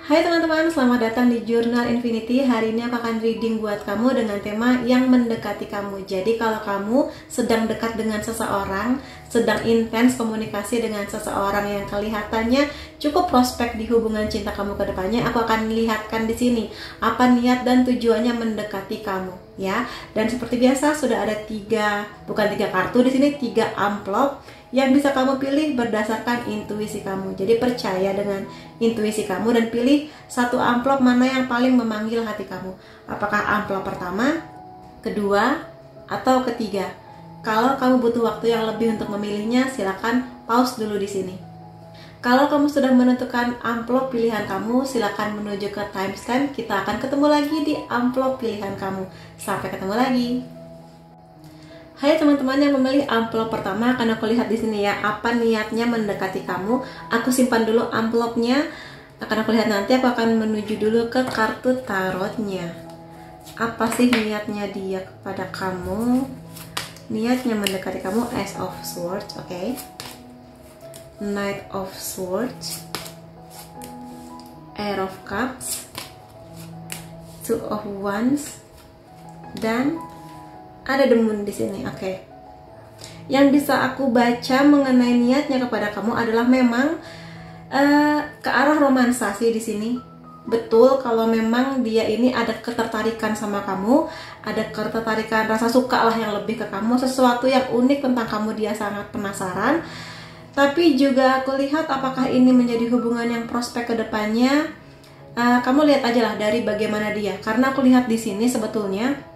Hai teman-teman, selamat datang di Jurnal Infinity. Hari ini aku akan reading buat kamu dengan tema yang mendekati kamu. Jadi kalau kamu sedang dekat dengan seseorang, sedang intens komunikasi dengan seseorang yang kelihatannya cukup prospek di hubungan cinta kamu ke depannya, aku akan lihatkan di sini apa niat dan tujuannya mendekati kamu, ya. Dan seperti biasa sudah ada bukan tiga kartu di sini, 3 amplop yang bisa kamu pilih berdasarkan intuisi kamu. Jadi percaya dengan intuisi kamu dan pilih satu amplop mana yang paling memanggil hati kamu. Apakah amplop pertama, kedua, atau ketiga? Kalau kamu butuh waktu yang lebih untuk memilihnya, silakan pause dulu di sini. Kalau kamu sudah menentukan amplop pilihan kamu, silakan menuju ke timestamp. Kita akan ketemu lagi di amplop pilihan kamu. Sampai ketemu lagi. Hai teman-teman yang memilih amplop pertama, akan aku lihat di sini ya, apa niatnya mendekati kamu. Aku simpan dulu amplopnya, akan aku lihat nanti. Aku akan menuju dulu ke kartu tarotnya. Apa sih niatnya dia kepada kamu? Niatnya mendekati kamu, Ace of Swords, oke. Knight of Swords, Air of Cups, Two of Wands, dan ada The Moon di sini, oke. Yang bisa aku baca mengenai niatnya kepada kamu adalah memang ke arah romansa sih di sini. Betul, kalau memang dia ini ada ketertarikan sama kamu, ada ketertarikan rasa suka lah yang lebih ke kamu, sesuatu yang unik tentang kamu dia sangat penasaran. Tapi juga aku lihat apakah ini menjadi hubungan yang prospek ke depannya. Kamu lihat aja lah dari bagaimana dia, karena aku lihat di sini sebetulnya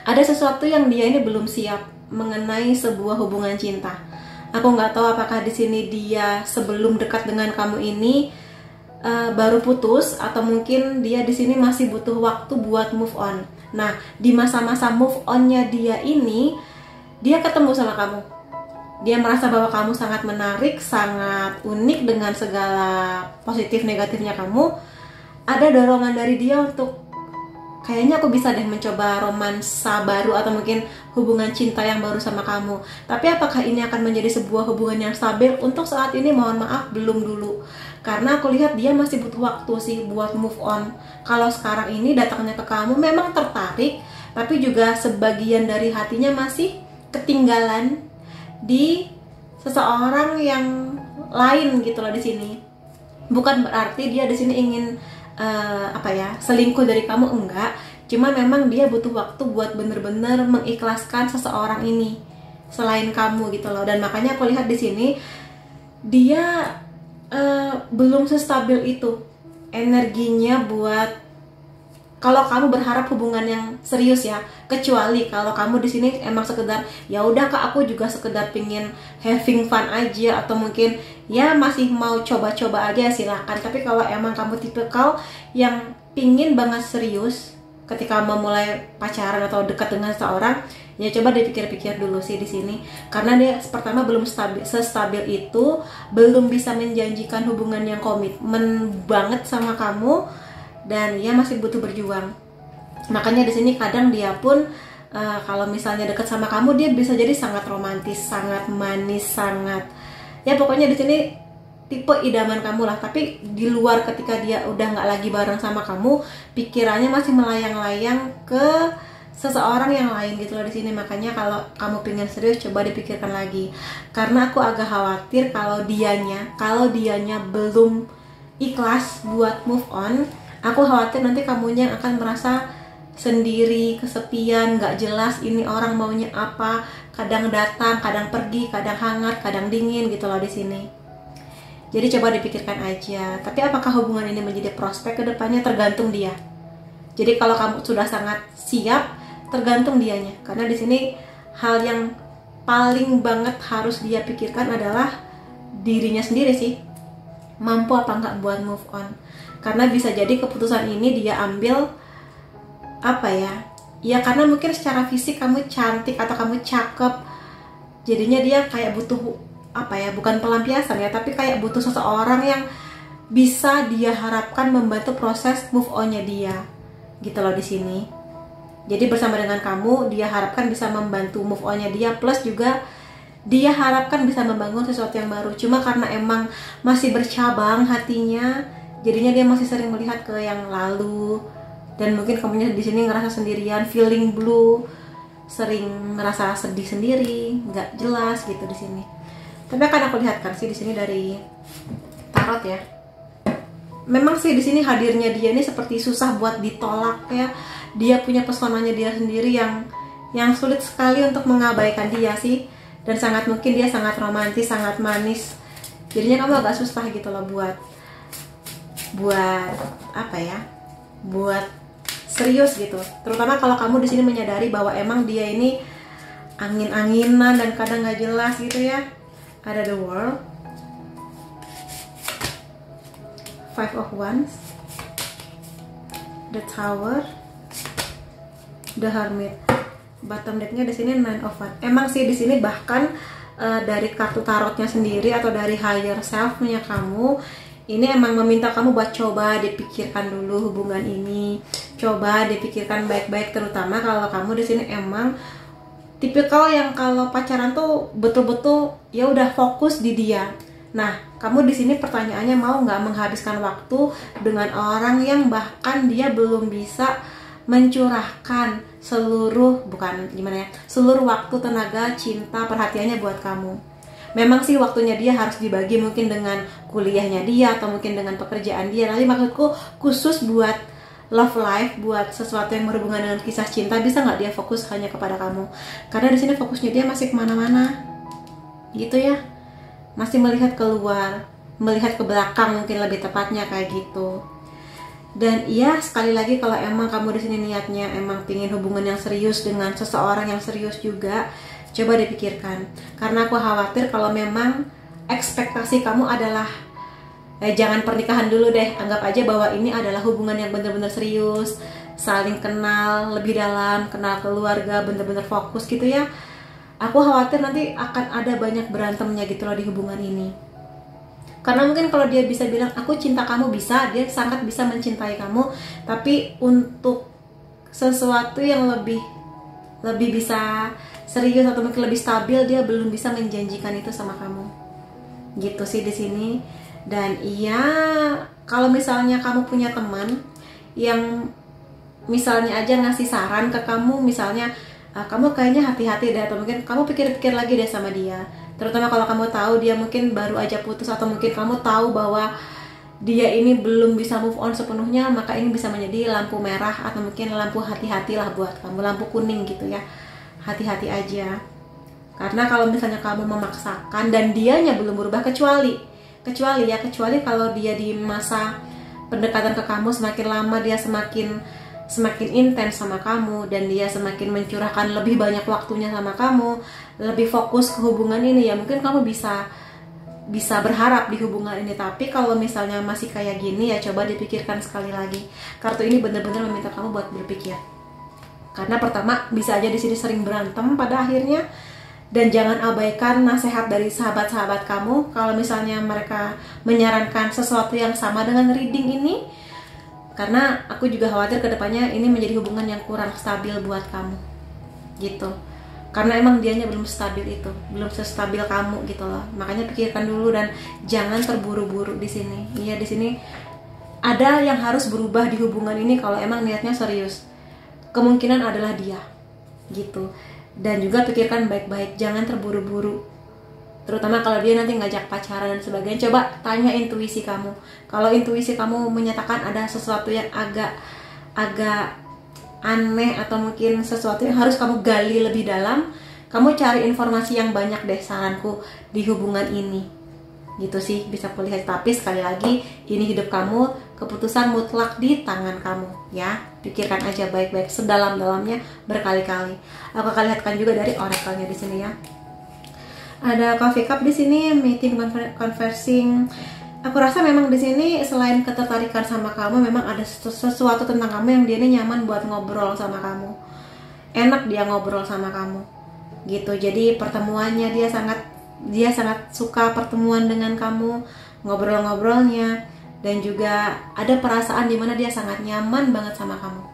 ada sesuatu yang dia ini belum siap mengenai sebuah hubungan cinta. Aku nggak tahu apakah di sini dia sebelum dekat dengan kamu ini baru putus, atau mungkin dia di sini masih butuh waktu buat move on. Nah, di masa-masa move onnya dia ini, dia ketemu sama kamu. Dia merasa bahwa kamu sangat menarik, sangat unik dengan segala positif negatifnya kamu. Ada dorongan dari dia untuk kayaknya aku bisa deh mencoba romansa baru atau mungkin hubungan cinta yang baru sama kamu. Tapi apakah ini akan menjadi sebuah hubungan yang stabil? Untuk saat ini mohon maaf belum dulu. Karena aku lihat dia masih butuh waktu sih buat move on. Kalau sekarang ini datangnya ke kamu memang tertarik, tapi juga sebagian dari hatinya masih ketinggalan di seseorang yang lain gitu loh di sini. Bukan berarti dia di sini ingin selingkuh dari kamu, enggak. Cuma memang dia butuh waktu buat bener-bener mengikhlaskan seseorang ini selain kamu gitu loh. Dan makanya aku lihat di sini dia belum sestabil itu energinya buat kalau kamu berharap hubungan yang serius ya. Kecuali kalau kamu di sini emang sekedar ya udah kak, aku juga sekedar pingin having fun aja, atau mungkin ya masih mau coba-coba aja, silakan. Tapi kalau emang kamu tipikal yang pingin banget serius ketika memulai pacaran atau dekat dengan seseorang, ya coba dipikir-pikir dulu sih di sini. Karena dia pertama belum sestabil itu, belum bisa menjanjikan hubungan yang komitmen banget sama kamu, dan dia masih butuh berjuang. Makanya di sini kadang dia pun kalau misalnya dekat sama kamu, dia bisa jadi sangat romantis, sangat manis, sangat ya pokoknya di sini tipe idaman kamu lah. Tapi di luar ketika dia udah nggak lagi bareng sama kamu, pikirannya masih melayang-layang ke seseorang yang lain gitu loh di sini. Makanya kalau kamu pengen serius, coba dipikirkan lagi. Karena aku agak khawatir kalau dianya belum ikhlas buat move on. Aku khawatir nanti kamunya akan merasa sendiri, kesepian, gak jelas ini orang maunya apa. Kadang datang, kadang pergi, kadang hangat, kadang dingin gitu loh di sini. Jadi coba dipikirkan aja. Tapi apakah hubungan ini menjadi prospek ke depannya, tergantung dia. Jadi kalau kamu sudah sangat siap, tergantung dianya. Karena di sini hal yang paling banget harus dia pikirkan adalah dirinya sendiri sih. Mampu apa enggak buat move on. Karena bisa jadi keputusan ini dia ambil ya karena mungkin secara fisik kamu cantik atau kamu cakep, jadinya dia kayak butuh bukan pelampiasan ya, tapi kayak butuh seseorang yang bisa dia harapkan membantu proses move on-nya dia gitu loh di sini. Jadi bersama dengan kamu, dia harapkan bisa membantu move on-nya dia, plus juga dia harapkan bisa membangun sesuatu yang baru. Cuma karena emang masih bercabang hatinya, Jadinya dia masih sering melihat ke yang lalu, dan mungkin kamunya di sini ngerasa sendirian, feeling blue, sering ngerasa sedih sendiri, nggak jelas gitu di sini. Tapi akan aku lihatkan sih di sini dari tarot ya. Memang sih di sini hadirnya dia ini seperti susah buat ditolak ya. Dia punya pesonanya dia sendiri yang sulit sekali untuk mengabaikan dia sih. Dan sangat mungkin dia sangat romantis, sangat manis. Jadinya kamu agak susah gitu loh buat apa ya? Buat serius gitu. Terutama kalau kamu di sini menyadari bahwa emang dia ini angin-anginan dan kadang nggak jelas gitu ya. Ada the World, Five of Wands, the Tower, the Hermit. Bottom decknya di sini Nine of Wands. Emang sih di sini bahkan dari kartu tarotnya sendiri atau dari higher self-nya kamu ini emang meminta kamu buat coba dipikirkan dulu hubungan ini, coba dipikirkan baik-baik, terutama kalau kamu di sini emang tipikal yang kalau pacaran tuh betul-betul ya udah fokus di dia. Nah, kamu di sini pertanyaannya mau nggak menghabiskan waktu dengan orang yang bahkan dia belum bisa mencurahkan seluruh seluruh waktu, tenaga, cinta, perhatiannya buat kamu. Memang sih waktunya dia harus dibagi mungkin dengan kuliahnya dia atau mungkin dengan pekerjaan dia. Nanti maksudku khusus buat love life, buat sesuatu yang berhubungan dengan kisah cinta, bisa nggak dia fokus hanya kepada kamu? Karena di sini fokusnya dia masih kemana-mana, gitu ya, masih melihat keluar, melihat ke belakang mungkin lebih tepatnya kayak gitu. Dan iya sekali lagi kalau emang kamu di sini niatnya emang pingin hubungan yang serius dengan seseorang yang serius juga, coba dipikirkan. Karena aku khawatir kalau memang ekspektasi kamu adalah jangan pernikahan dulu deh, anggap aja bahwa ini adalah hubungan yang benar-benar serius, saling kenal lebih dalam, kenal keluarga, benar-benar fokus gitu ya. Aku khawatir nanti akan ada banyak berantemnya gitu loh di hubungan ini. Karena mungkin kalau dia bisa bilang aku cinta kamu, bisa, dia sangat bisa mencintai kamu, tapi untuk sesuatu yang lebih bisa serius atau mungkin lebih stabil, dia belum bisa menjanjikan itu sama kamu. Gitu sih di sini. Dan iya, kalau misalnya kamu punya teman yang misalnya aja ngasih saran ke kamu, misalnya kamu kayaknya hati-hati deh, atau mungkin kamu pikir-pikir lagi deh sama dia. Terutama kalau kamu tahu dia mungkin baru aja putus, atau mungkin kamu tahu bahwa dia ini belum bisa move on sepenuhnya, maka ini bisa menjadi lampu merah atau mungkin lampu hati-hatilah buat kamu, lampu kuning gitu ya. Hati-hati aja. Karena kalau misalnya kamu memaksakan dan dianya belum berubah, kecuali kalau dia di masa pendekatan ke kamu semakin lama, dia semakin intens sama kamu, dan dia semakin mencurahkan lebih banyak waktunya sama kamu, lebih fokus ke hubungan ini, ya mungkin kamu bisa berharap di hubungan ini. Tapi kalau misalnya masih kayak gini, ya coba dipikirkan sekali lagi. Kartu ini benar-benar meminta kamu buat berpikir. Karena pertama, bisa aja di sini sering berantem pada akhirnya. Dan jangan abaikan nasihat dari sahabat-sahabat kamu kalau misalnya mereka menyarankan sesuatu yang sama dengan reading ini. Karena aku juga khawatir kedepannya ini menjadi hubungan yang kurang stabil buat kamu, gitu. Karena emang dianya belum stabil itu, belum sestabil kamu gitu loh. Makanya pikirkan dulu dan jangan terburu-buru di sini. Iya, di sini ada yang harus berubah di hubungan ini kalau emang niatnya serius. Kemungkinan adalah dia, gitu. Dan juga pikirkan baik-baik, jangan terburu-buru. Terutama kalau dia nanti ngajak pacaran dan sebagainya, coba tanya intuisi kamu. Kalau intuisi kamu menyatakan ada sesuatu yang agak aneh atau mungkin sesuatu yang harus kamu gali lebih dalam, kamu cari informasi yang banyak deh, saranku di hubungan ini. Gitu sih bisa kulihat. Tapi sekali lagi, ini hidup kamu, keputusan mutlak di tangan kamu ya. Pikirkan aja baik-baik, sedalam-dalamnya berkali-kali. Aku akan lihatkan juga dari oracle-nya di sini ya. Ada coffee cup di sini, meeting, conversing. Aku rasa memang di sini selain ketertarikan sama kamu, memang ada sesuatu tentang kamu yang dia ini nyaman buat ngobrol sama kamu. Enak dia ngobrol sama kamu. Gitu. Jadi pertemuannya dia sangat suka pertemuan dengan kamu, ngobrol-ngobrolnya, dan juga ada perasaan dimana dia sangat nyaman banget sama kamu.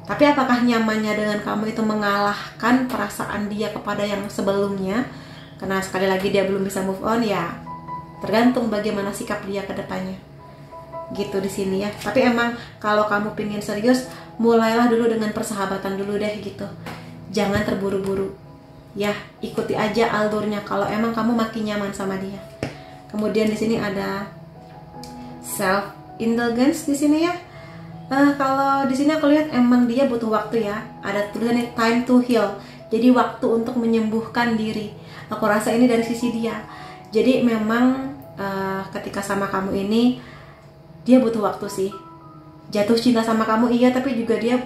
Tapi apakah nyamannya dengan kamu itu mengalahkan perasaan dia kepada yang sebelumnya? Karena sekali lagi dia belum bisa move on, ya tergantung bagaimana sikap dia ke depannya. gitu di sini ya. Tapi emang kalau kamu pingin serius, mulailah dulu dengan persahabatan dulu deh gitu. Jangan terburu-buru. Ya, ikuti aja alurnya kalau emang kamu makin nyaman sama dia. Kemudian di sini ada self indulgence di sini ya. Kalau di sini aku lihat emang dia butuh waktu ya. Ada tulisannya time to heal. Jadi waktu untuk menyembuhkan diri. Aku rasa ini dari sisi dia. Jadi memang ketika sama kamu ini dia butuh waktu sih. Jatuh cinta sama kamu iya, tapi juga dia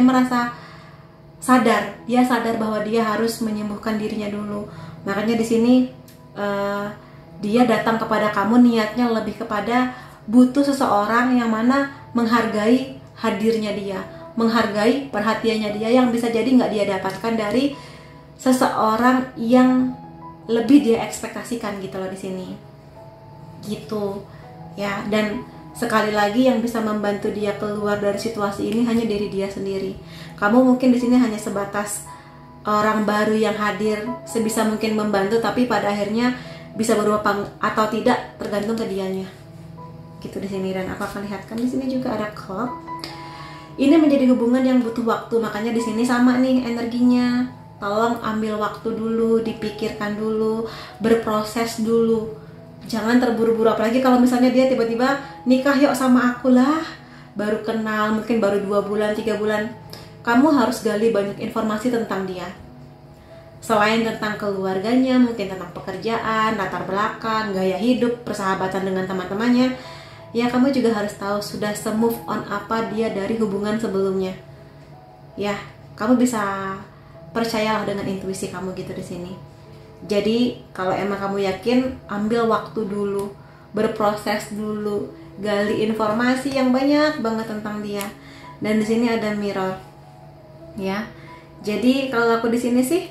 merasa sadar. Dia sadar bahwa dia harus menyembuhkan dirinya dulu. Makanya di sini dia datang kepada kamu niatnya lebih kepada butuh seseorang yang mana menghargai hadirnya dia, menghargai perhatiannya dia yang bisa jadi nggak dia dapatkan dari seseorang yang lebih dia ekspektasikan gitu loh di sini. Gitu ya. Dan sekali lagi yang bisa membantu dia keluar dari situasi ini hanya diri dia sendiri. Kamu mungkin di sini hanya sebatas orang baru yang hadir, sebisa mungkin membantu, tapi pada akhirnya bisa berubah atau tidak tergantung ke dianya. Gitu di sini. Dan aku akan lihatkan di sini juga ada clock. Ini menjadi hubungan yang butuh waktu, makanya di sini sama nih energinya. Tolong ambil waktu dulu, dipikirkan dulu, berproses dulu. Jangan terburu-buru, apalagi kalau misalnya dia tiba-tiba nikah yuk sama aku lah. Baru kenal, mungkin baru 2 bulan, 3 bulan. Kamu harus gali banyak informasi tentang dia. Selain tentang keluarganya, mungkin tentang pekerjaan, latar belakang, gaya hidup, persahabatan dengan teman-temannya. Ya, kamu juga harus tahu sudah se-move on apa dia dari hubungan sebelumnya. Ya, kamu bisa percayalah dengan intuisi kamu gitu di sini. Jadi, kalau emang kamu yakin, ambil waktu dulu, berproses dulu, gali informasi yang banyak banget tentang dia. Dan di sini ada mirror. Ya. Jadi, kalau aku di sini sih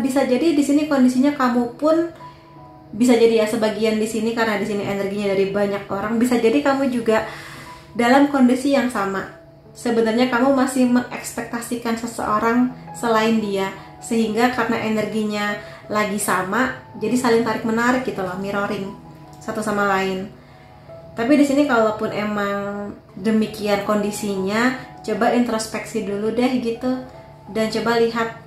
bisa jadi di sini kondisinya kamu pun bisa jadi ya sebagian di sini karena di sini energinya dari banyak orang, bisa jadi kamu juga dalam kondisi yang sama. Sebenarnya kamu masih mengekspektasikan seseorang selain dia, sehingga karena energinya lagi sama, jadi saling tarik menarik gitu loh, mirroring satu sama lain. Tapi di sini kalaupun emang demikian kondisinya, coba introspeksi dulu deh gitu, dan coba lihat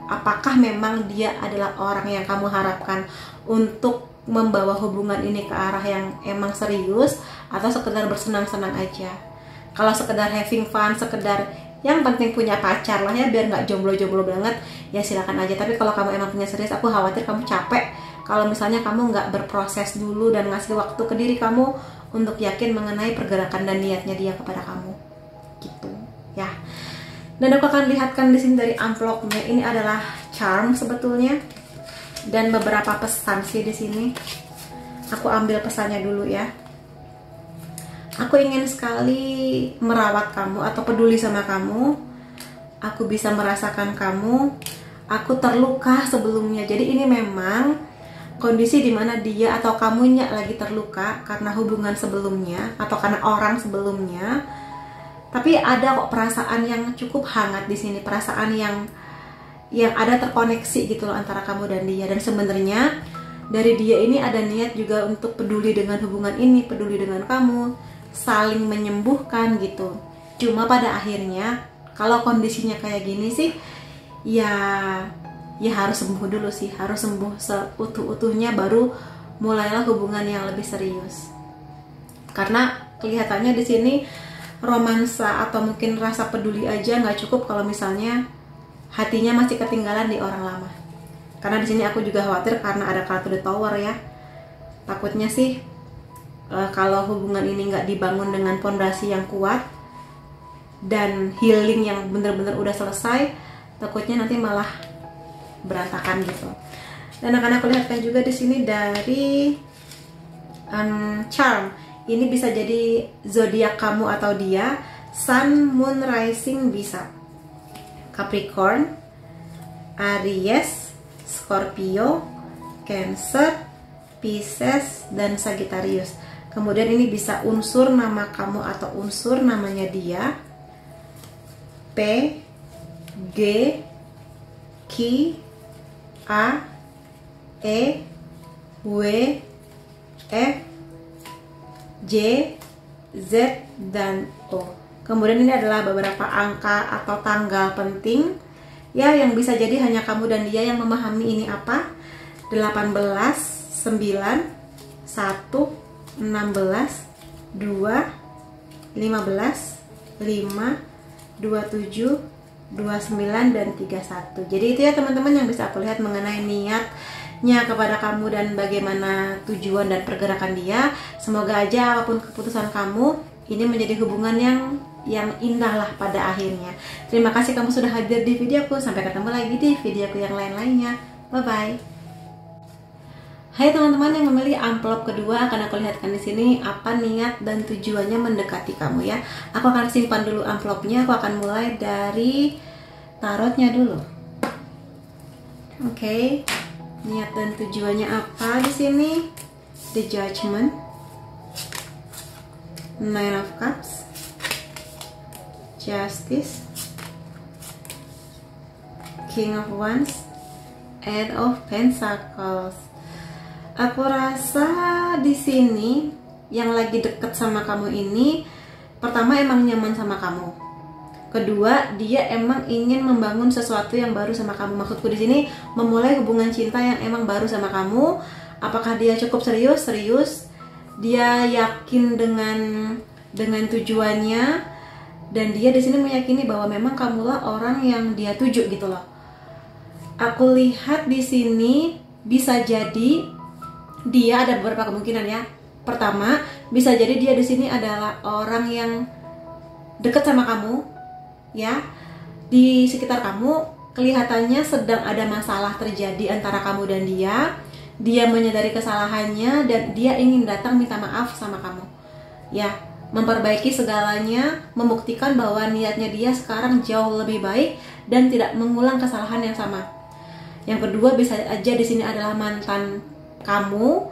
apakah memang dia adalah orang yang kamu harapkan untuk membawa hubungan ini ke arah yang emang serius, atau sekedar bersenang-senang aja. Kalau sekedar having fun, sekedar yang penting punya pacar lah ya, biar nggak jomblo-jomblo banget, ya silakan aja. Tapi kalau kamu emang punya serius, aku khawatir kamu capek kalau misalnya kamu nggak berproses dulu dan ngasih waktu ke diri kamu untuk yakin mengenai pergerakan dan niatnya dia kepada kamu. Gitu ya. Dan aku akan lihatkan di sini dari amplopnya, ini adalah charm sebetulnya, dan beberapa pesan sih di sini. Aku ambil pesannya dulu ya. Aku ingin sekali merawat kamu atau peduli sama kamu. Aku bisa merasakan kamu. Aku terluka sebelumnya. Jadi ini memang kondisi dimana dia atau kamunya lagi terluka karena hubungan sebelumnya atau karena orang sebelumnya. Tapi ada kok perasaan yang cukup hangat di sini, perasaan yang ada terkoneksi gitu loh antara kamu dan dia. Dan sebenarnya dari dia ini ada niat juga untuk peduli dengan hubungan ini, peduli dengan kamu, saling menyembuhkan gitu. Cuma pada akhirnya kalau kondisinya kayak gini sih, ya harus sembuh dulu sih, harus sembuh seutuh-utuhnya baru mulailah hubungan yang lebih serius. Karena kelihatannya di sini romansa atau mungkin rasa peduli aja nggak cukup kalau misalnya hatinya masih ketinggalan di orang lama. Karena di sini aku juga khawatir karena ada kartu The Tower ya. Takutnya sih kalau hubungan ini nggak dibangun dengan pondasi yang kuat dan healing yang bener-bener udah selesai, takutnya nanti malah berantakan gitu. Dan akan aku lihatkan juga di sini dari charm. Ini bisa jadi zodiak kamu atau dia, Sun, Moon, Rising bisa. Capricorn, Aries, Scorpio, Cancer, Pisces, dan Sagittarius. Kemudian ini bisa unsur nama kamu atau unsur namanya dia, P, G, Q, A, E, W, F, J, Z, dan O. Kemudian ini adalah beberapa angka atau tanggal penting ya, yang bisa jadi hanya kamu dan dia yang memahami ini apa. 18, 9, 1, 16, 2, 15, 5, 27, 29, dan 31. Jadi itu ya teman-teman yang bisa aku lihat mengenai niatnya kepada kamu dan bagaimana tujuan dan pergerakan dia. Semoga aja apapun keputusan kamu, ini menjadi hubungan yang indah lah pada akhirnya. Terima kasih kamu sudah hadir di videoku. Sampai ketemu lagi di videoku yang lain-lainnya. Bye-bye. Hai teman-teman yang memilih amplop kedua, akan aku lihatkan di sini apa niat dan tujuannya mendekati kamu ya. Aku akan simpan dulu amplopnya. Aku akan mulai dari tarotnya dulu. Oke. Niat dan tujuannya apa di sini? The Judgment, Nine of Cups, Justice, King of Wands, Eight of Pentacles. Aku rasa di sini yang lagi deket sama kamu ini, pertama emang nyaman sama kamu. Kedua, dia emang ingin membangun sesuatu yang baru sama kamu. Maksudku di sini memulai hubungan cinta yang emang baru sama kamu. Apakah dia cukup serius? Serius. Dia yakin dengan tujuannya, dan dia di sini meyakini bahwa memang kamulah orang yang dia tuju gitu loh. Aku lihat di sini bisa jadi dia ada beberapa kemungkinan ya. Pertama, bisa jadi dia di sini adalah orang yang dekat sama kamu, ya. Di sekitar kamu kelihatannya sedang ada masalah terjadi antara kamu dan dia. Dia menyadari kesalahannya dan dia ingin datang minta maaf sama kamu, ya. Memperbaiki segalanya, membuktikan bahwa niatnya dia sekarang jauh lebih baik dan tidak mengulang kesalahan yang sama. Yang kedua, bisa aja di sini adalah mantan kamu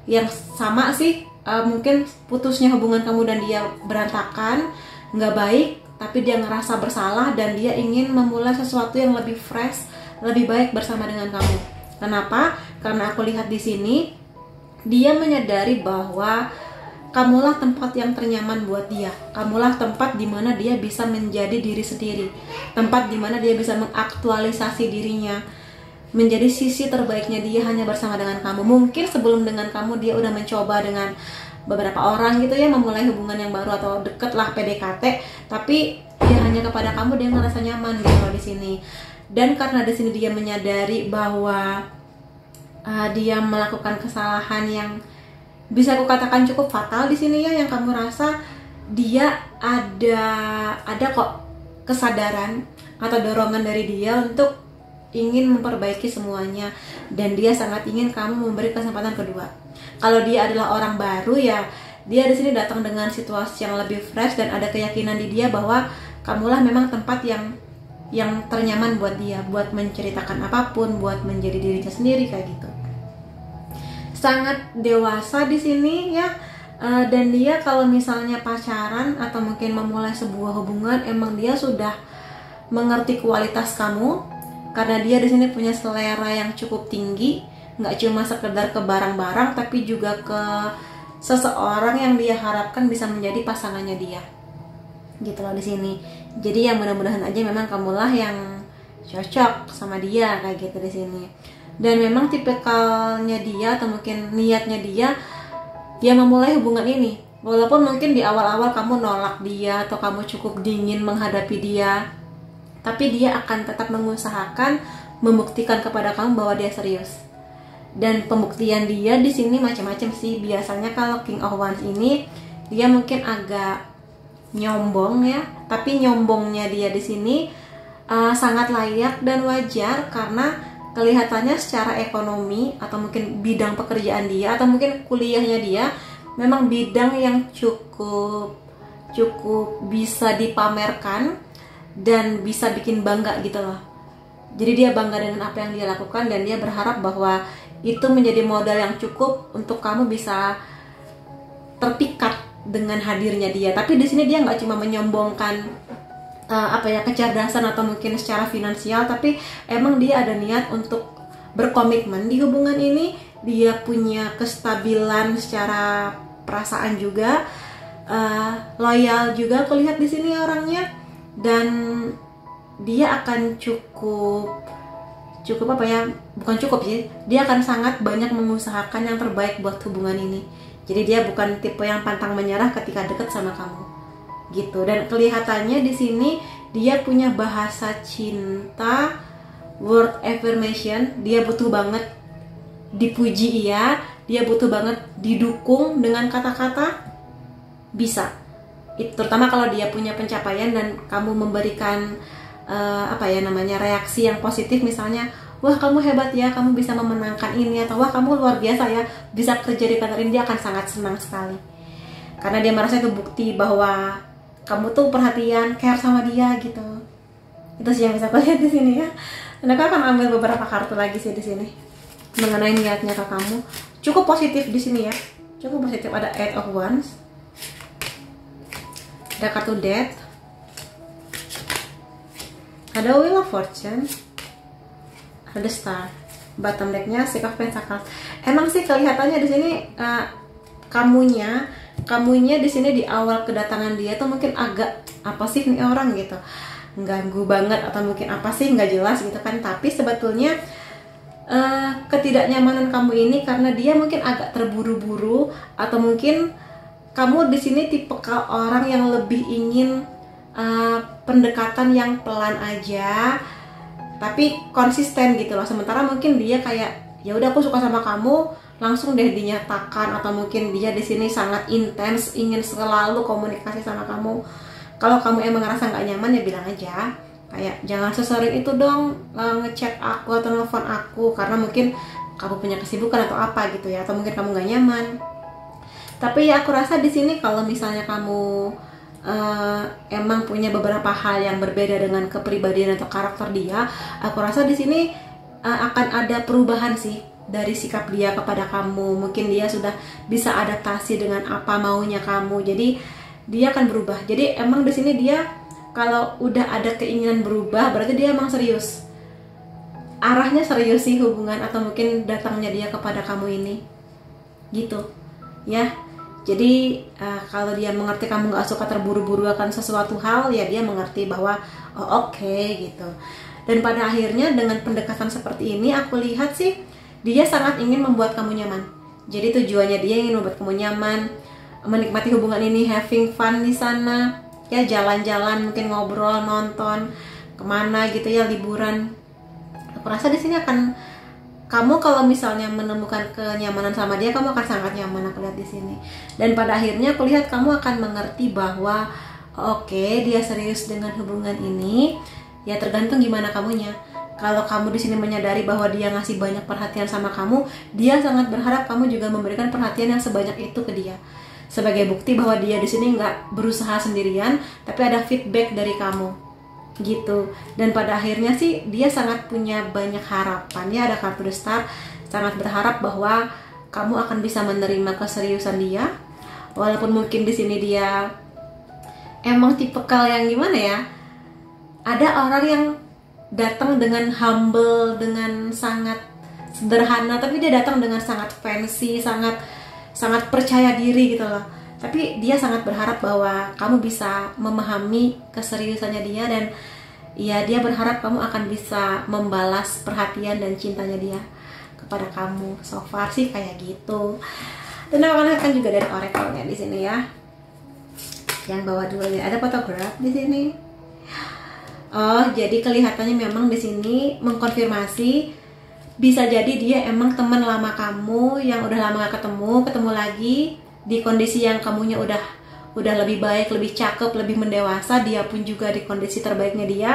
yang sama sih, mungkin putusnya hubungan kamu dan dia berantakan, nggak baik, tapi dia ngerasa bersalah dan dia ingin memulai sesuatu yang lebih fresh, lebih baik bersama dengan kamu. Kenapa? Karena aku lihat di sini dia menyadari bahwa kamulah tempat yang ternyaman buat dia. Kamulah tempat dimana dia bisa menjadi diri sendiri, tempat dimana dia bisa mengaktualisasi dirinya, menjadi sisi terbaiknya dia hanya bersama dengan kamu. Mungkin sebelum dengan kamu dia udah mencoba dengan beberapa orang gitu ya, memulai hubungan yang baru atau deket lah, PDKT, tapi dia hanya kepada kamu dia ngerasa nyaman gitu di sini. Dan karena di sini dia menyadari bahwa dia melakukan kesalahan yang bisa aku katakan cukup fatal di sini ya, yang kamu rasa dia ada kok kesadaran atau dorongan dari dia untuk ingin memperbaiki semuanya, dan dia sangat ingin kamu memberi kesempatan kedua. Kalau dia adalah orang baru ya, dia di sini datang dengan situasi yang lebih fresh dan ada keyakinan di dia bahwa kamulah memang tempat yang ternyaman buat dia, buat menceritakan apapun, buat menjadi dirinya sendiri kayak gitu. Sangat dewasa di sini ya. Dan dia kalau misalnya pacaran atau mungkin memulai sebuah hubungan, emang dia sudah mengerti kualitas kamu. Karena dia di sini punya selera yang cukup tinggi, nggak cuma sekedar ke barang-barang, tapi juga ke seseorang yang dia harapkan bisa menjadi pasangannya dia. Gitu loh di sini. Jadi yang mudah-mudahan aja memang kamulah yang cocok sama dia kayak gitu di sini. Dan memang tipikalnya dia atau mungkin niatnya dia memulai hubungan ini. Walaupun mungkin di awal-awal kamu nolak dia atau kamu cukup dingin menghadapi dia, tapi dia akan tetap mengusahakan membuktikan kepada kamu bahwa dia serius. Dan pembuktian dia di sini macam-macam sih. Biasanya kalau King of Wands ini dia mungkin agak nyombong ya, tapi nyombongnya dia di sini sangat layak dan wajar karena kelihatannya secara ekonomi atau mungkin bidang pekerjaan dia atau mungkin kuliahnya dia memang bidang yang cukup bisa dipamerkan dan bisa bikin bangga gitu loh. Jadi dia bangga dengan apa yang dia lakukan dan dia berharap bahwa itu menjadi modal yang cukup untuk kamu bisa terpikat dengan hadirnya dia. Tapi di sini dia nggak cuma menyombongkan kecerdasan atau mungkin secara finansial, tapi emang dia ada niat untuk berkomitmen di hubungan ini. Dia punya kestabilan secara perasaan juga, loyal juga aku lihat di sini orangnya, dan dia akan cukup apa ya, bukan cukup sih, dia akan sangat banyak mengusahakan yang terbaik buat hubungan ini. Jadi dia bukan tipe yang pantang menyerah ketika deket sama kamu gitu. Dan kelihatannya di sini dia punya bahasa cinta, word affirmation. Dia butuh banget dipuji, iya, dia butuh banget didukung dengan kata-kata, bisa. Terutama kalau dia punya pencapaian dan kamu memberikan reaksi yang positif, misalnya, wah kamu hebat ya, kamu bisa memenangkan ini, atau wah kamu luar biasa ya, bisa kerja di kantor ini, dia akan sangat senang sekali. Karena dia merasa itu bukti bahwa kamu tuh perhatian, care sama dia gitu. Itu sih yang bisa aku lihat di sini ya. Dan aku akan ambil beberapa kartu lagi sih di sini mengenai niatnya ke kamu. Cukup positif di sini ya, cukup positif. Ada 8 of Wands, ada kartu Death, ada Wheel of Fortune, ada Star. Bottom decknya Six of Pentacles. Emang sih kelihatannya di sini kamunya di sini di awal kedatangan dia tuh mungkin agak apa sih nih orang gitu, ganggu banget, atau mungkin apa sih nggak jelas gitu kan. Tapi sebetulnya ketidaknyamanan kamu ini karena dia mungkin agak terburu-buru, atau mungkin kamu di sini tipe orang yang lebih ingin pendekatan yang pelan aja tapi konsisten gitu loh. Sementara mungkin dia kayak, ya udah aku suka sama kamu, langsung deh dinyatakan. Atau mungkin dia di sini sangat intens, ingin selalu komunikasi sama kamu. Kalau kamu emang ngerasa nggak nyaman, ya bilang aja, kayak jangan sesering itu dong ngechat aku atau nelfon aku, karena mungkin kamu punya kesibukan atau apa gitu ya, atau mungkin kamu nggak nyaman. Tapi ya aku rasa di sini kalau misalnya kamu emang punya beberapa hal yang berbeda dengan kepribadian atau karakter dia, aku rasa di sini akan ada perubahan sih dari sikap dia kepada kamu. Mungkin dia sudah bisa adaptasi dengan apa maunya kamu, jadi dia akan berubah. Jadi emang di sini dia kalau udah ada keinginan berubah, berarti dia emang serius, arahnya serius sih hubungan, atau mungkin datangnya dia kepada kamu ini gitu ya. Jadi kalau dia mengerti kamu gak suka terburu-buru akan sesuatu hal, ya dia mengerti bahwa oh oke, gitu. Dan pada akhirnya dengan pendekatan seperti ini, aku lihat sih dia sangat ingin membuat kamu nyaman. Jadi tujuannya dia ingin membuat kamu nyaman, menikmati hubungan ini, having fun di sana, ya jalan-jalan, mungkin ngobrol, nonton, kemana gitu ya, liburan. Aku rasa di sini akan, kamu kalau misalnya menemukan kenyamanan sama dia, kamu akan sangat nyaman, aku lihat di sini. Dan pada akhirnya aku lihat kamu akan mengerti bahwa oke, dia serius dengan hubungan ini. Ya tergantung gimana kamunya. Kalau kamu di sini menyadari bahwa dia ngasih banyak perhatian sama kamu, dia sangat berharap kamu juga memberikan perhatian yang sebanyak itu ke dia. Sebagai bukti bahwa dia di sini nggak berusaha sendirian, tapi ada feedback dari kamu. Gitu. Dan pada akhirnya sih dia sangat punya banyak harapan ya, ada kartu The Star, sangat berharap bahwa kamu akan bisa menerima keseriusan dia, walaupun mungkin di sini dia emang tipikal yang gimana ya, ada orang yang datang dengan humble, dengan sangat sederhana, tapi dia datang dengan sangat fancy, sangat percaya diri gitu loh. Tapi dia sangat berharap bahwa kamu bisa memahami keseriusannya dia, dan ya dia berharap kamu akan bisa membalas perhatian dan cintanya dia kepada kamu. So far sih kayak gitu. Dan akan juga dari oracle-nya di sini ya. Yang bawah dulu ya, ada photograph di sini. Oh, jadi kelihatannya memang di sini mengkonfirmasi bisa jadi dia emang teman lama kamu yang udah lama gak ketemu lagi. Di kondisi yang kamunya udah lebih baik, lebih cakep, lebih mendewasa, dia pun juga di kondisi terbaiknya dia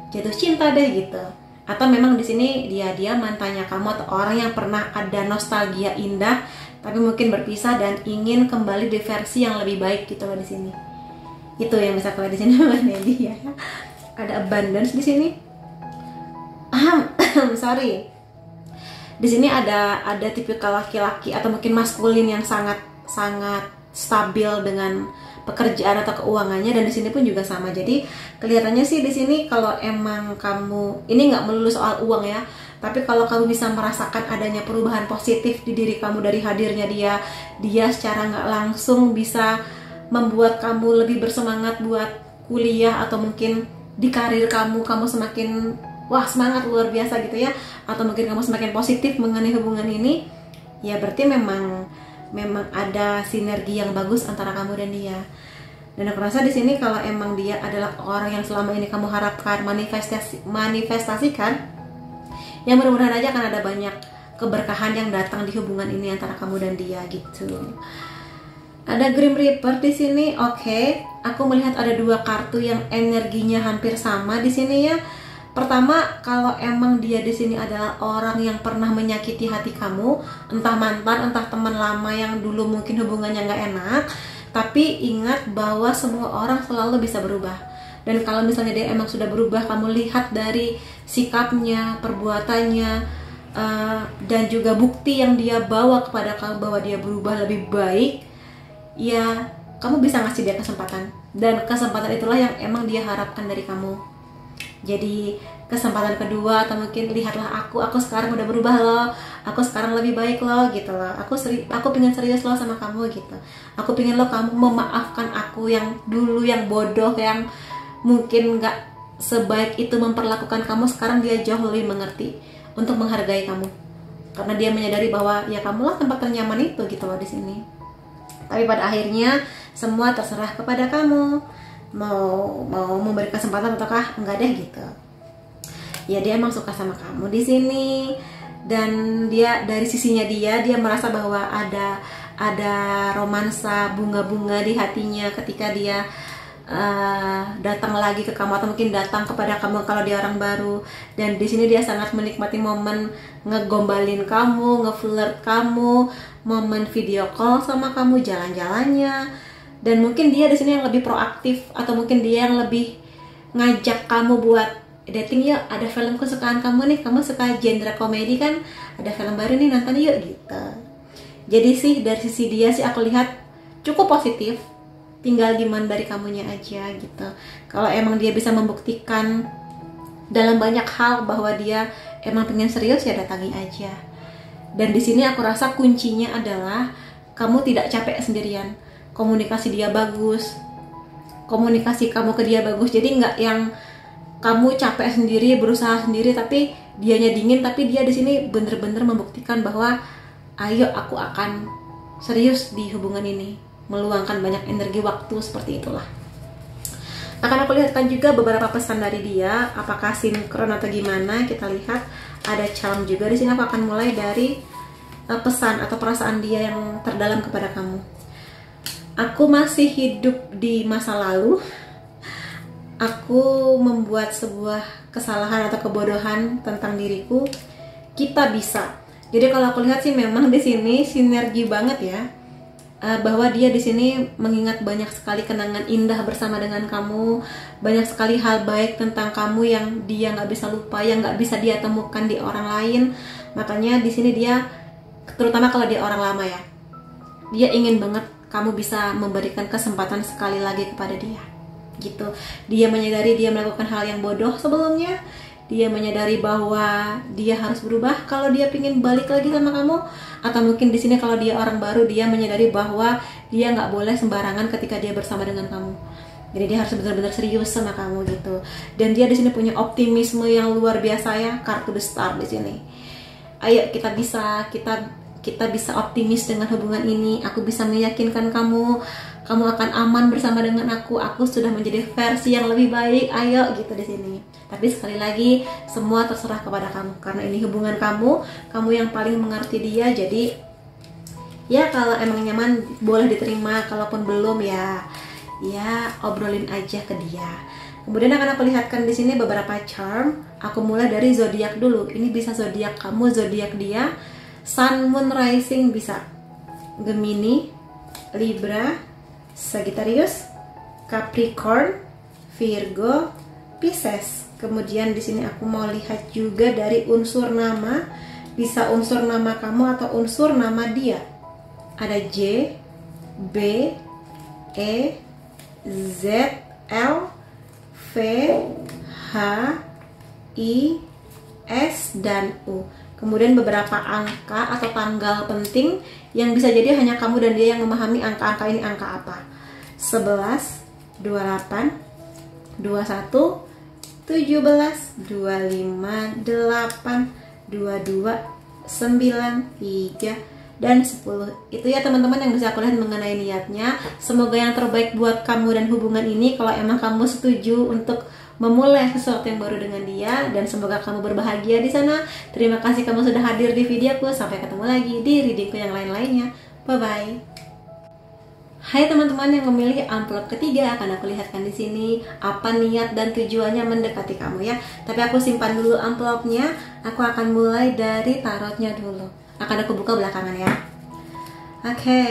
jatuh cinta deh gitu. Atau memang di sini dia mantannya kamu, atau orang yang pernah ada nostalgia indah tapi mungkin berpisah dan ingin kembali di versi yang lebih baik gitu loh di sini. Itu yang bisa aku lihat di sini mengenai dia. Ada abundance di sini. Sorry. Di sini ada tipikal laki-laki atau mungkin maskulin yang sangat stabil dengan pekerjaan atau keuangannya, dan di sini pun juga sama. Jadi kelihatannya sih di sini kalau emang kamu ini nggak melulu soal uang ya, Tapi kalau kamu bisa merasakan adanya perubahan positif di diri kamu dari hadirnya dia secara nggak langsung bisa membuat kamu lebih bersemangat buat kuliah, atau mungkin di karir kamu semakin wah semangat luar biasa gitu ya, atau mungkin kamu semakin positif mengenai hubungan ini, ya berarti memang ada sinergi yang bagus antara kamu dan dia. Dan aku rasa di sini kalau emang dia adalah orang yang selama ini kamu harapkan, manifestasikan, ya mudah-mudahan aja akan ada banyak keberkahan yang datang di hubungan ini antara kamu dan dia gitu. Ada Grim Reaper di sini. Oke, aku melihat ada 2 kartu yang energinya hampir sama di sini ya. Pertama, kalau emang dia di sini adalah orang yang pernah menyakiti hati kamu, entah mantan, entah teman lama yang dulu mungkin hubungannya nggak enak, tapi ingat bahwa semua orang selalu bisa berubah. Dan kalau misalnya dia emang sudah berubah, kamu lihat dari sikapnya, perbuatannya, dan juga bukti yang dia bawa kepada kamu bahwa dia berubah lebih baik, ya kamu bisa ngasih dia kesempatan. Dan kesempatan itulah yang emang dia harapkan dari kamu. Jadi kesempatan kedua, atau mungkin lihatlah aku sekarang udah berubah loh, aku sekarang lebih baik loh gitu loh, aku pengen serius loh sama kamu gitu, aku pengen lo kamu memaafkan aku yang dulu yang bodoh, yang mungkin nggak sebaik itu memperlakukan kamu. Sekarang dia jauh lebih mengerti untuk menghargai kamu, karena dia menyadari bahwa ya kamulah tempat ternyaman itu gitu loh di sini. Tapi pada akhirnya semua terserah kepada kamu, mau memberi kesempatan ataukah enggak deh gitu. Ya dia emang suka sama kamu di sini, dan dia dari sisinya dia merasa bahwa ada romansa bunga-bunga di hatinya ketika dia datang lagi ke kamu, atau mungkin datang kepada kamu kalau dia orang baru. Dan di sini dia sangat menikmati momen ngegombalin kamu, ngeflirt kamu, momen video call sama kamu, jalan-jalannya. Dan mungkin dia di sini yang lebih proaktif, atau mungkin dia yang lebih ngajak kamu buat dating yuk, ada film kesukaan kamu nih, kamu suka genre komedi kan, ada film baru nih, nonton yuk gitu. Jadi sih dari sisi dia sih aku lihat cukup positif, tinggal gimana dari kamunya aja gitu. Kalau emang dia bisa membuktikan dalam banyak hal bahwa dia emang pengen serius, ya datangi aja. Dan di sini aku rasa kuncinya adalah kamu tidak capek sendirian. Komunikasi dia bagus, komunikasi kamu ke dia bagus. Jadi nggak yang kamu capek sendiri, berusaha sendiri, tapi dianya dingin. Tapi dia di sini bener-bener membuktikan bahwa ayo aku akan serius di hubungan ini, meluangkan banyak energi waktu, seperti itulah. Akan aku lihatkan juga beberapa pesan dari dia, apakah sinkron atau gimana. Kita lihat ada charm juga di sini. Aku akan mulai dari pesan atau perasaan dia yang terdalam kepada kamu. Aku masih hidup di masa lalu. Aku membuat sebuah kesalahan atau kebodohan tentang diriku. Kita bisa. Jadi kalau aku lihat sih memang di sini sinergi banget ya. Bahwa dia di sini mengingat banyak sekali kenangan indah bersama dengan kamu, banyak sekali hal baik tentang kamu yang dia nggak bisa lupa, yang nggak bisa dia temukan di orang lain. Makanya di sini dia, terutama kalau dia orang lama ya, dia ingin banget kamu bisa memberikan kesempatan sekali lagi kepada dia gitu. Dia menyadari dia melakukan hal yang bodoh sebelumnya. Dia menyadari bahwa dia harus berubah kalau dia pingin balik lagi sama kamu. Atau mungkin di sini kalau dia orang baru, dia menyadari bahwa dia nggak boleh sembarangan ketika dia bersama dengan kamu. Jadi dia harus benar-benar serius sama kamu gitu. Dan dia di sini punya optimisme yang luar biasa ya, kartu The Star di sini. Ayo kita bisa optimis dengan hubungan ini. Aku bisa meyakinkan kamu akan aman bersama dengan aku sudah menjadi versi yang lebih baik. Ayo gitu di sini. Tapi sekali lagi semua terserah kepada kamu, karena ini hubungan kamu yang paling mengerti dia. Jadi ya kalau emang nyaman boleh diterima, kalaupun belum ya obrolin aja ke dia. Kemudian akan aku lihatkan di sini beberapa charm. Aku mulai dari zodiak dulu. Ini bisa zodiak kamu, zodiak dia. Sun, Moon, Rising bisa Gemini, Libra, Sagittarius, Capricorn, Virgo, Pisces. Kemudian di sini aku mau lihat juga dari unsur nama, bisa unsur nama kamu atau unsur nama dia. Ada J, B, E, Z, L, V, H, I, S, dan U. Kemudian beberapa angka atau tanggal penting yang bisa jadi hanya kamu dan dia yang memahami angka-angka ini angka apa. 11, 28, 21, 17, 25, 8, 22, 9, 3, dan 10. Itu ya teman-teman yang bisa aku lihat mengenai niatnya. Semoga yang terbaik buat kamu dan hubungan ini. Kalau emang kamu setuju untuk memulai sesuatu yang baru dengan dia, dan semoga kamu berbahagia di sana. Terima kasih kamu sudah hadir di videoku. Sampai ketemu lagi di readingku yang lain-lainnya. Bye bye. Hai teman-teman yang memilih amplop ketiga, akan aku lihatkan di sini apa niat dan tujuannya mendekati kamu ya. Tapi aku simpan dulu amplopnya. Aku akan mulai dari tarotnya dulu. Akan aku buka belakangan ya. Oke,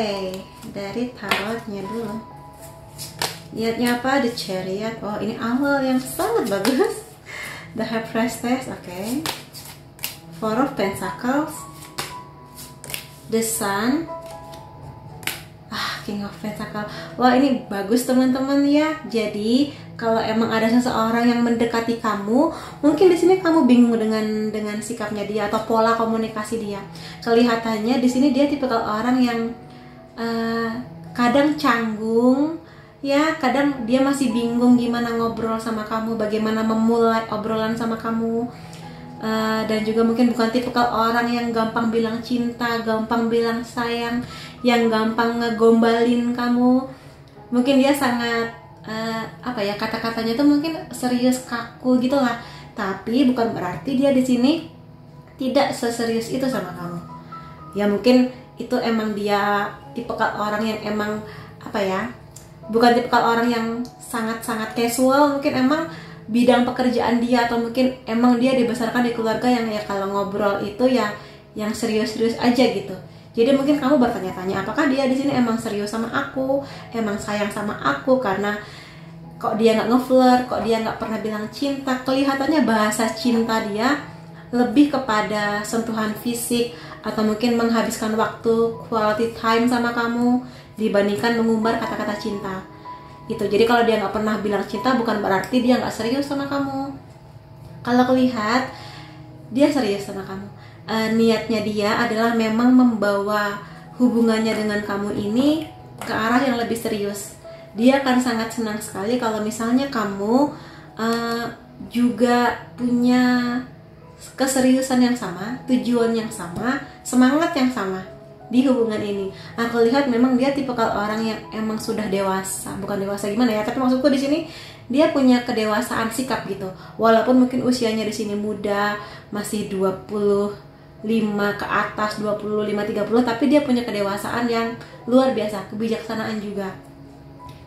dari tarotnya dulu. Niatnya apa? The Chariot. Oh, ini awal yang sangat bagus. The High Priestess. Oke. Four of Pentacles. The Sun. King of Pentacles. Wah, ini bagus teman-teman ya. Jadi kalau emang ada seseorang yang mendekati kamu, mungkin di sini kamu bingung dengan sikapnya dia atau pola komunikasi dia. Kelihatannya di sini dia tipe orang yang kadang canggung, ya, kadang dia masih bingung gimana ngobrol sama kamu, bagaimana memulai obrolan sama kamu. Dan juga mungkin bukan tipikal orang yang gampang bilang cinta, gampang bilang sayang, yang gampang ngegombalin kamu. Mungkin dia sangat kata-katanya tuh mungkin serius, kaku gitu lah. Tapi bukan berarti dia di sini tidak seserius itu sama kamu. Ya mungkin itu emang dia tipikal orang yang emang bukan tipikal orang yang sangat-sangat casual. Mungkin emang bidang pekerjaan dia, atau mungkin emang dia dibesarkan di keluarga yang ya kalau ngobrol itu ya yang serius-serius aja gitu. Jadi mungkin kamu bertanya-tanya, apakah dia di sini emang serius sama aku, emang sayang sama aku, karena kok dia nggak nge-flirt, kok dia nggak pernah bilang cinta. Kelihatannya bahasa cinta dia lebih kepada sentuhan fisik, atau mungkin menghabiskan waktu quality time sama kamu dibandingkan mengumbar kata-kata cinta. Gitu. Jadi kalau dia nggak pernah bilang cinta, bukan berarti dia nggak serius sama kamu. Kalau aku lihat dia serius sama kamu. Niatnya dia adalah memang membawa hubungannya dengan kamu ini ke arah yang lebih serius. Dia akan sangat senang sekali kalau misalnya kamu juga punya keseriusan yang sama, tujuan yang sama, semangat yang sama di hubungan ini. Aku lihat memang dia tipikal orang yang emang sudah dewasa, bukan dewasa gimana ya, tapi maksudku di sini dia punya kedewasaan sikap gitu. Walaupun mungkin usianya di sini muda, masih 25 ke atas, 25-30, tapi dia punya kedewasaan yang luar biasa, kebijaksanaan juga.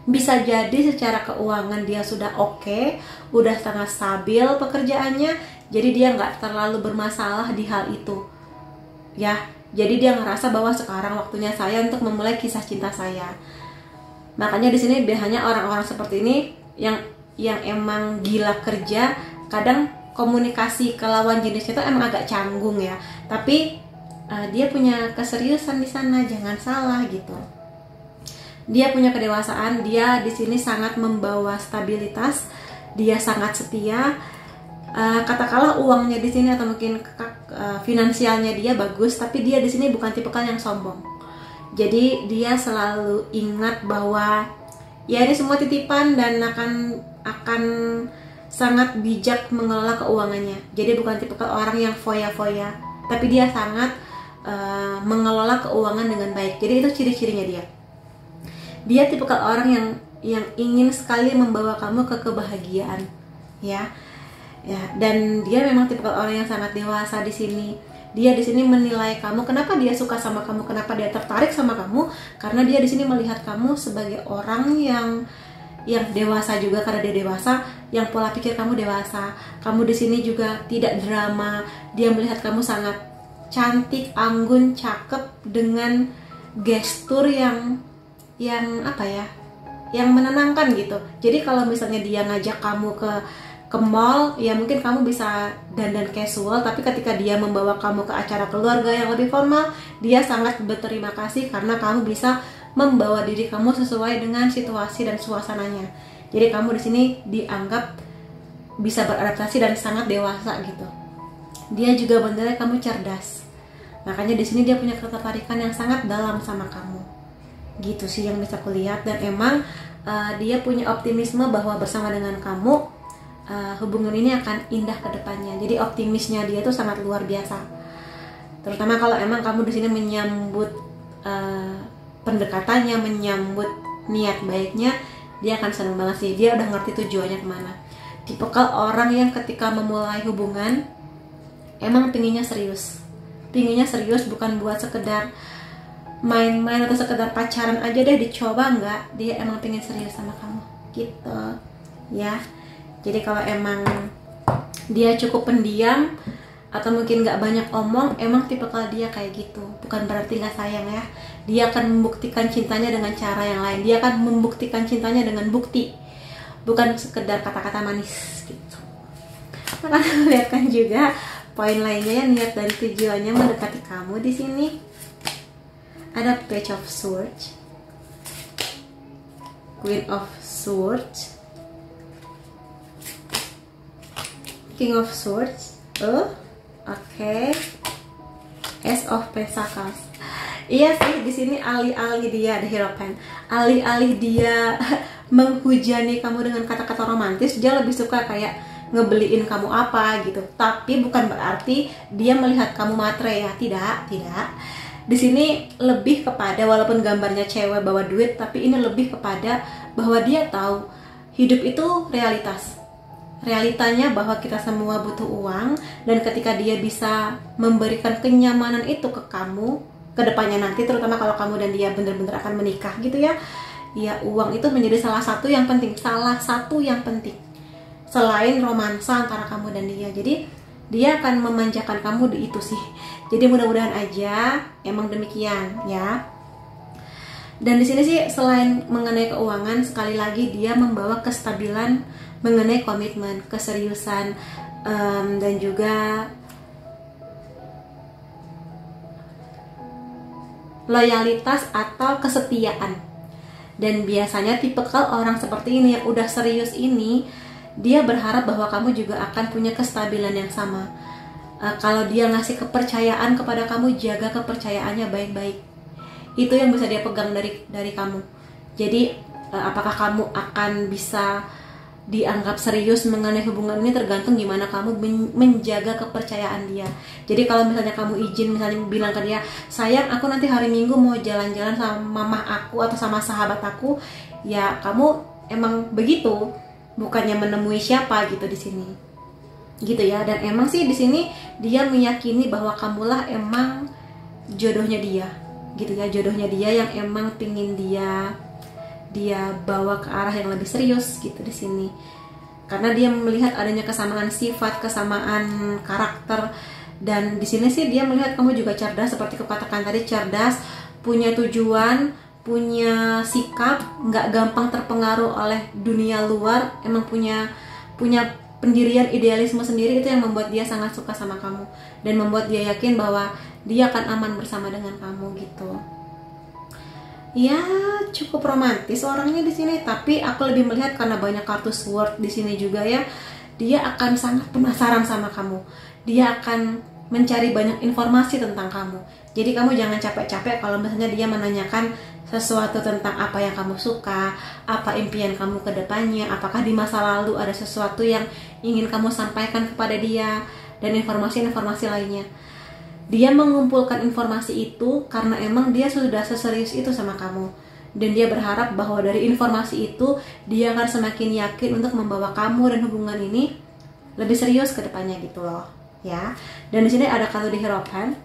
Bisa jadi secara keuangan dia sudah oke, udah sangat stabil pekerjaannya, jadi dia nggak terlalu bermasalah di hal itu. Ya, jadi dia ngerasa bahwa sekarang waktunya saya untuk memulai kisah cinta saya. Makanya di sini biasanya orang-orang seperti ini yang emang gila kerja, kadang komunikasi ke lawan jenisnya itu emang agak canggung ya. Tapi dia punya keseriusan di sana, jangan salah gitu. Dia punya kedewasaan, dia di sini sangat membawa stabilitas, dia sangat setia. Katakanlah uangnya di sini atau mungkin finansialnya dia bagus, tapi dia di sini bukan tipikal yang sombong. Jadi dia selalu ingat bahwa ya ini semua titipan dan akan sangat bijak mengelola keuangannya. Jadi bukan tipikal orang yang foya-foya, tapi dia sangat mengelola keuangan dengan baik. Jadi itu ciri-cirinya dia. Dia tipikal orang yang ingin sekali membawa kamu ke kebahagiaan, ya. Ya, dan dia memang tipikal orang yang sangat dewasa di sini. Dia di sini menilai kamu, kenapa dia suka sama kamu, kenapa dia tertarik sama kamu, karena dia di sini melihat kamu sebagai orang yang dewasa juga, karena dia dewasa, yang pola pikir kamu dewasa. Kamu di sini juga tidak drama. Dia melihat kamu sangat cantik, anggun, cakep dengan gestur yang yang menenangkan gitu. Jadi kalau misalnya dia ngajak kamu ke mall, ya mungkin kamu bisa dandan casual, tapi ketika dia membawa kamu ke acara keluarga yang lebih formal, dia sangat berterima kasih karena kamu bisa membawa diri kamu sesuai dengan situasi dan suasananya. Jadi kamu di sini dianggap bisa beradaptasi dan sangat dewasa gitu. Dia juga menilai kamu cerdas. Makanya di sini dia punya ketertarikan yang sangat dalam sama kamu. Gitu sih yang bisa kulihat. Dan emang dia punya optimisme bahwa bersama dengan kamu hubungan ini akan indah ke depannya. Jadi optimisnya dia tuh sangat luar biasa. Terutama kalau emang kamu di sini menyambut pendekatannya, menyambut niat baiknya, dia akan senang banget sih. Dia udah ngerti tujuannya kemana. Tipikal orang yang ketika memulai hubungan emang pinginnya serius. Pinginnya serius bukan buat sekedar main-main atau sekedar pacaran aja deh dicoba, enggak. Dia emang pingin serius sama kamu gitu ya. Jadi kalau emang dia cukup pendiam atau mungkin nggak banyak omong, emang tipikal dia kayak gitu. Bukan berarti nggak sayang ya. Dia akan membuktikan cintanya dengan cara yang lain. Dia akan membuktikan cintanya dengan bukti, bukan sekedar kata-kata manis gitu. Maka lihat kan juga poin lainnya, ya, niat dan tujuannya mendekati kamu di sini. Ada Page of Swords, Queen of Swords, King of Swords, oke, Ace of Pentacles. Iya sih, di sini alih-alih dia ada Hierophant, alih-alih dia menghujani kamu dengan kata-kata romantis, dia lebih suka kayak ngebeliin kamu apa gitu. Tapi bukan berarti dia melihat kamu matre ya, tidak. Di sini lebih kepada, walaupun gambarnya cewek bawa duit, tapi ini lebih kepada bahwa dia tahu hidup itu realitas. Realitanya bahwa kita semua butuh uang, dan ketika dia bisa memberikan kenyamanan itu ke kamu, ke depannya nanti, terutama kalau kamu dan dia benar-benar akan menikah gitu ya, ya uang itu menjadi salah satu yang penting, selain romansa antara kamu dan dia. Jadi dia akan memanjakan kamu di itu sih. Jadi mudah-mudahan aja emang demikian ya. Dan di sini sih selain mengenai keuangan, sekali lagi dia membawa kestabilan mengenai komitmen, keseriusan, dan juga loyalitas atau kesetiaan. Dan biasanya tipikal orang seperti ini yang udah serius ini, dia berharap bahwa kamu juga akan punya kestabilan yang sama. Kalau dia ngasih kepercayaan kepada kamu, jaga kepercayaannya baik-baik. Itu yang bisa dia pegang dari kamu. Jadi apakah kamu akan bisa dianggap serius mengenai hubungan ini tergantung gimana kamu menjaga kepercayaan dia. Jadi kalau misalnya kamu izin, misalnya bilang ke dia, sayang aku nanti hari Minggu mau jalan-jalan sama mamah aku atau sama sahabat aku, ya kamu emang begitu, bukannya menemui siapa gitu di sini, gitu ya. Dan emang sih di sini dia meyakini bahwa kamulah emang jodohnya dia, gitu ya, jodohnya dia yang emang pingin dia bawa ke arah yang lebih serius gitu di sini. Karena dia melihat adanya kesamaan sifat, kesamaan karakter, dan di sini sih dia melihat kamu juga cerdas, seperti kukatakan tadi, cerdas, punya tujuan, punya sikap, nggak gampang terpengaruh oleh dunia luar, emang punya pendirian, idealisme sendiri. Itu yang membuat dia sangat suka sama kamu dan membuat dia yakin bahwa dia akan aman bersama dengan kamu gitu. Ya cukup romantis orangnya di sini, tapi aku lebih melihat karena banyak kartu sword di sini juga ya, dia akan sangat penasaran sama kamu. Dia akan mencari banyak informasi tentang kamu. Jadi kamu jangan capek-capek kalau misalnya dia menanyakan sesuatu tentang apa yang kamu suka, apa impian kamu ke depannya, apakah di masa lalu ada sesuatu yang ingin kamu sampaikan kepada dia, dan informasi-informasi lainnya. Dia mengumpulkan informasi itu karena emang dia sudah seserius itu sama kamu, dan dia berharap bahwa dari informasi itu dia akan semakin yakin untuk membawa kamu dan hubungan ini lebih serius ke depannya gitu loh ya. Dan di sini ada kartu di Hierophant.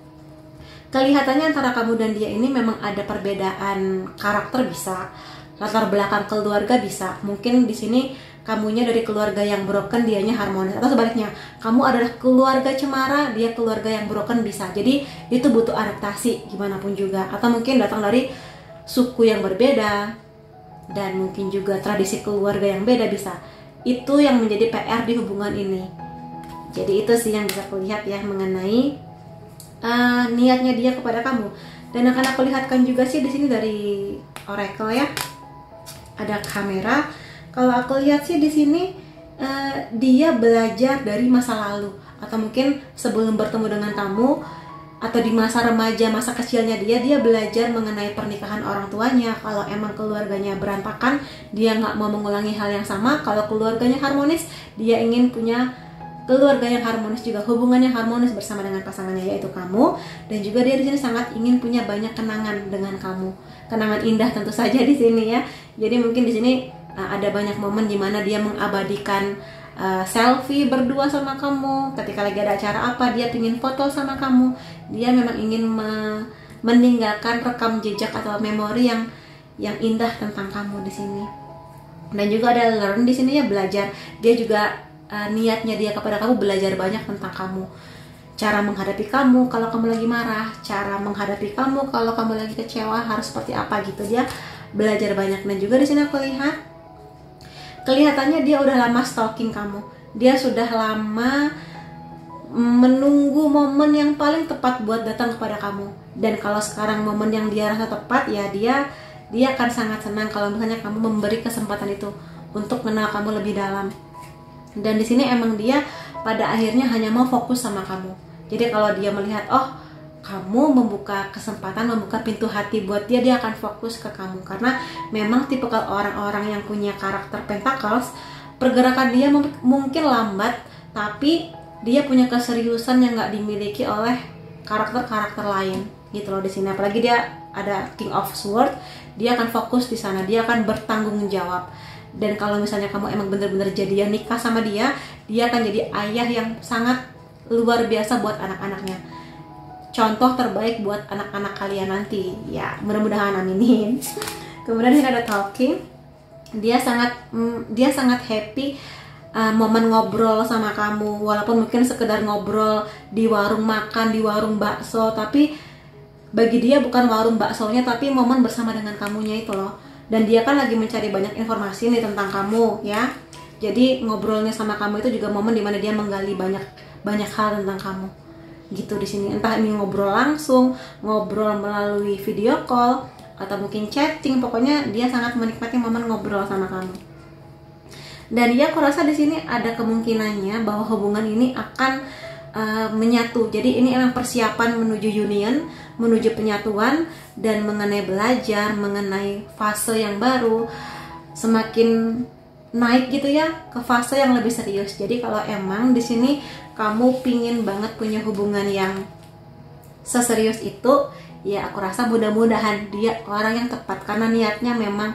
Kelihatannya antara kamu dan dia ini memang ada perbedaan karakter, bisa latar belakang keluarga, bisa mungkin di sini kamunya dari keluarga yang broken, dianya harmonis, atau sebaliknya kamu adalah keluarga cemara, dia keluarga yang broken, bisa. Jadi itu butuh adaptasi gimana pun juga, atau mungkin datang dari suku yang berbeda dan mungkin juga tradisi keluarga yang beda, bisa. Itu yang menjadi PR di hubungan ini. Jadi itu sih yang bisa kulihat ya mengenai niatnya dia kepada kamu. Dan akan aku lihatkan juga sih di sini dari Oracle ya, ada kamera. Kalau aku lihat sih di sini dia belajar dari masa lalu, atau mungkin sebelum bertemu dengan kamu, atau di masa remaja, masa kecilnya dia belajar mengenai pernikahan orang tuanya. Kalau emang keluarganya berantakan, dia nggak mau mengulangi hal yang sama. Kalau keluarganya harmonis, dia ingin punya keluarga yang harmonis juga, hubungan yang harmonis bersama dengan pasangannya, yaitu kamu. Dan juga dia di sini sangat ingin punya banyak kenangan dengan kamu, kenangan indah tentu saja di sini ya. Jadi mungkin di sini ada banyak momen dimana dia mengabadikan selfie berdua sama kamu. Ketika lagi ada acara apa, dia ingin foto sama kamu. Dia memang ingin meninggalkan rekam jejak atau memori yang indah tentang kamu di sini. Dan juga ada learn di sini ya, belajar. Dia juga niatnya dia kepada kamu belajar banyak tentang kamu. Cara menghadapi kamu kalau kamu lagi marah, cara menghadapi kamu kalau kamu lagi kecewa harus seperti apa gitu. Dia belajar banyak. Dan juga di sini aku lihat kelihatannya dia udah lama stalking kamu. Dia sudah lama menunggu momen yang paling tepat buat datang kepada kamu. Dan kalau sekarang momen yang dia rasa tepat, ya dia akan sangat senang kalau misalnya kamu memberi kesempatan itu untuk kenal kamu lebih dalam. Dan di sini emang dia pada akhirnya hanya mau fokus sama kamu. Jadi kalau dia melihat, oh kamu membuka kesempatan, membuka pintu hati buat dia akan fokus ke kamu. Karena memang tipikal orang-orang yang punya karakter Pentacles, pergerakan dia mungkin lambat, tapi dia punya keseriusan yang nggak dimiliki oleh karakter-karakter lain gitu loh di sini. Apalagi dia ada King of Swords, dia akan fokus di sana, dia akan bertanggung jawab. Dan kalau misalnya kamu emang bener-bener jadian nikah sama dia akan jadi ayah yang sangat luar biasa buat anak-anaknya. Contoh terbaik buat anak-anak kalian nanti ya, mudah-mudahan, aminin. Kemudian ini ada talking. Dia sangat happy momen ngobrol sama kamu, walaupun mungkin sekedar ngobrol di warung makan, di warung bakso, tapi bagi dia bukan warung baksonya, tapi momen bersama dengan kamunya itu loh. Dan dia kan lagi mencari banyak informasi nih tentang kamu ya. Jadi ngobrolnya sama kamu itu juga momen dimana dia menggali banyak hal tentang kamu gitu di sini. Entah ini ngobrol langsung, ngobrol melalui video call, atau mungkin chatting. Pokoknya dia sangat menikmati momen ngobrol sama kamu. Dan ya aku rasa di sini ada kemungkinannya bahwa hubungan ini akan menyatu. Jadi ini emang persiapan menuju union, menuju penyatuan, dan mengenai belajar, mengenai fase yang baru, semakin naik gitu ya ke fase yang lebih serius. Jadi kalau emang di sini kamu pingin banget punya hubungan yang seserius itu, ya aku rasa mudah-mudahan dia orang yang tepat, karena niatnya memang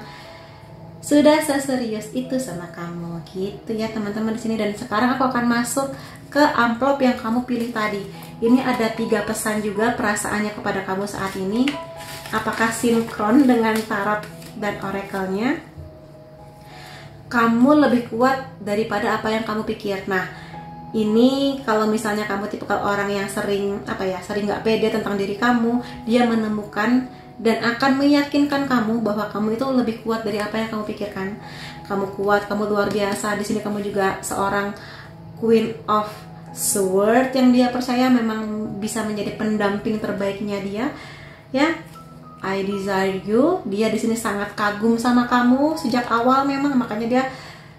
sudah seserius itu sama kamu gitu ya teman-teman di sini. Dan sekarang aku akan masuk ke amplop yang kamu pilih tadi. Ini ada 3 pesan juga perasaannya kepada kamu saat ini. Apakah sinkron dengan tarot dan oracle-nya? Kamu lebih kuat daripada apa yang kamu pikir. Nah, ini kalau misalnya kamu tipikal orang yang sering nggak pede tentang diri kamu, dia menemukan dan akan meyakinkan kamu bahwa kamu itu lebih kuat dari apa yang kamu pikirkan. Kamu kuat, kamu luar biasa. Di sini kamu juga seorang Queen of Swords yang dia percaya memang bisa menjadi pendamping terbaiknya dia. Ya, I desire you. Dia di sini sangat kagum sama kamu sejak awal memang, makanya dia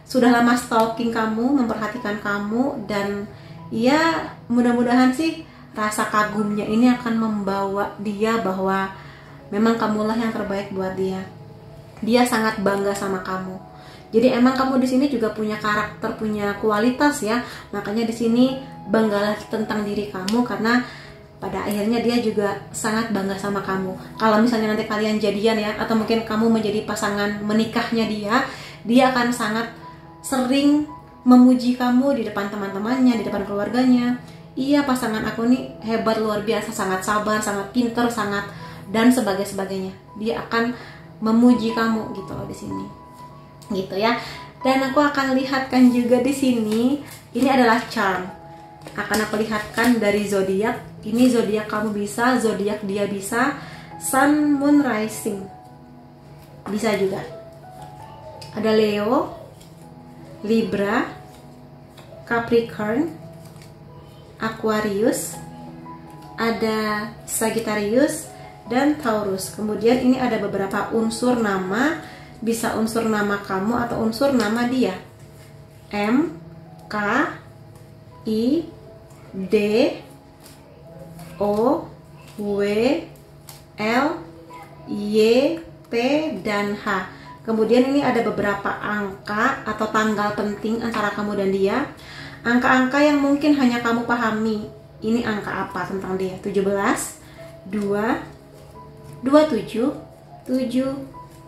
sudah lama stalking kamu, memperhatikan kamu. Dan ya mudah-mudahan sih rasa kagumnya ini akan membawa dia bahwa memang kamulah yang terbaik buat dia. Dia sangat bangga sama kamu. Jadi emang kamu di sini juga punya karakter, punya kualitas ya. Makanya di sini banggalah tentang diri kamu, karena pada akhirnya dia juga sangat bangga sama kamu. Kalau misalnya nanti kalian jadian ya, atau mungkin kamu menjadi pasangan menikahnya dia akan sangat sering memuji kamu di depan teman-temannya, di depan keluarganya. Iya, pasangan aku nih hebat, luar biasa, sangat sabar, sangat pinter, sangat dan sebagainya. Dia akan memuji kamu gitu loh di sini. Gitu ya. Dan aku akan lihatkan juga di sini, ini adalah charm. Akan aku lihatkan dari zodiak. Ini zodiak kamu bisa, zodiak dia bisa, Sun, Moon, Rising. Bisa juga. Ada Leo, Libra, Capricorn, Aquarius, ada Sagittarius, dan Taurus. Kemudian ini ada beberapa unsur nama, bisa unsur nama kamu atau unsur nama dia. M, K, I, D, O, W, L, Y, P, dan H. Kemudian ini ada beberapa angka atau tanggal penting antara kamu dan dia. Angka-angka yang mungkin hanya kamu pahami. Ini angka apa tentang dia? 17, 2, 27, 7,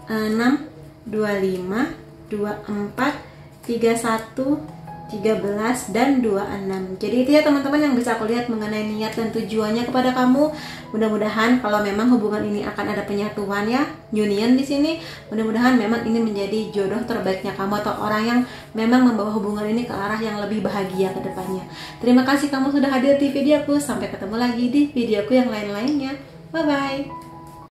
6, 25, 24, 31, 13, dan 26. Jadi itu ya teman-teman yang bisa aku lihat mengenai niat dan tujuannya kepada kamu. Mudah-mudahan kalau memang hubungan ini akan ada penyatuan ya, union di sini. Mudah-mudahan memang ini menjadi jodoh terbaiknya kamu atau orang yang memang membawa hubungan ini ke arah yang lebih bahagia ke depannya. Terima kasih kamu sudah hadir di videoku. Sampai ketemu lagi di videoku yang lain-lainnya. Bye bye.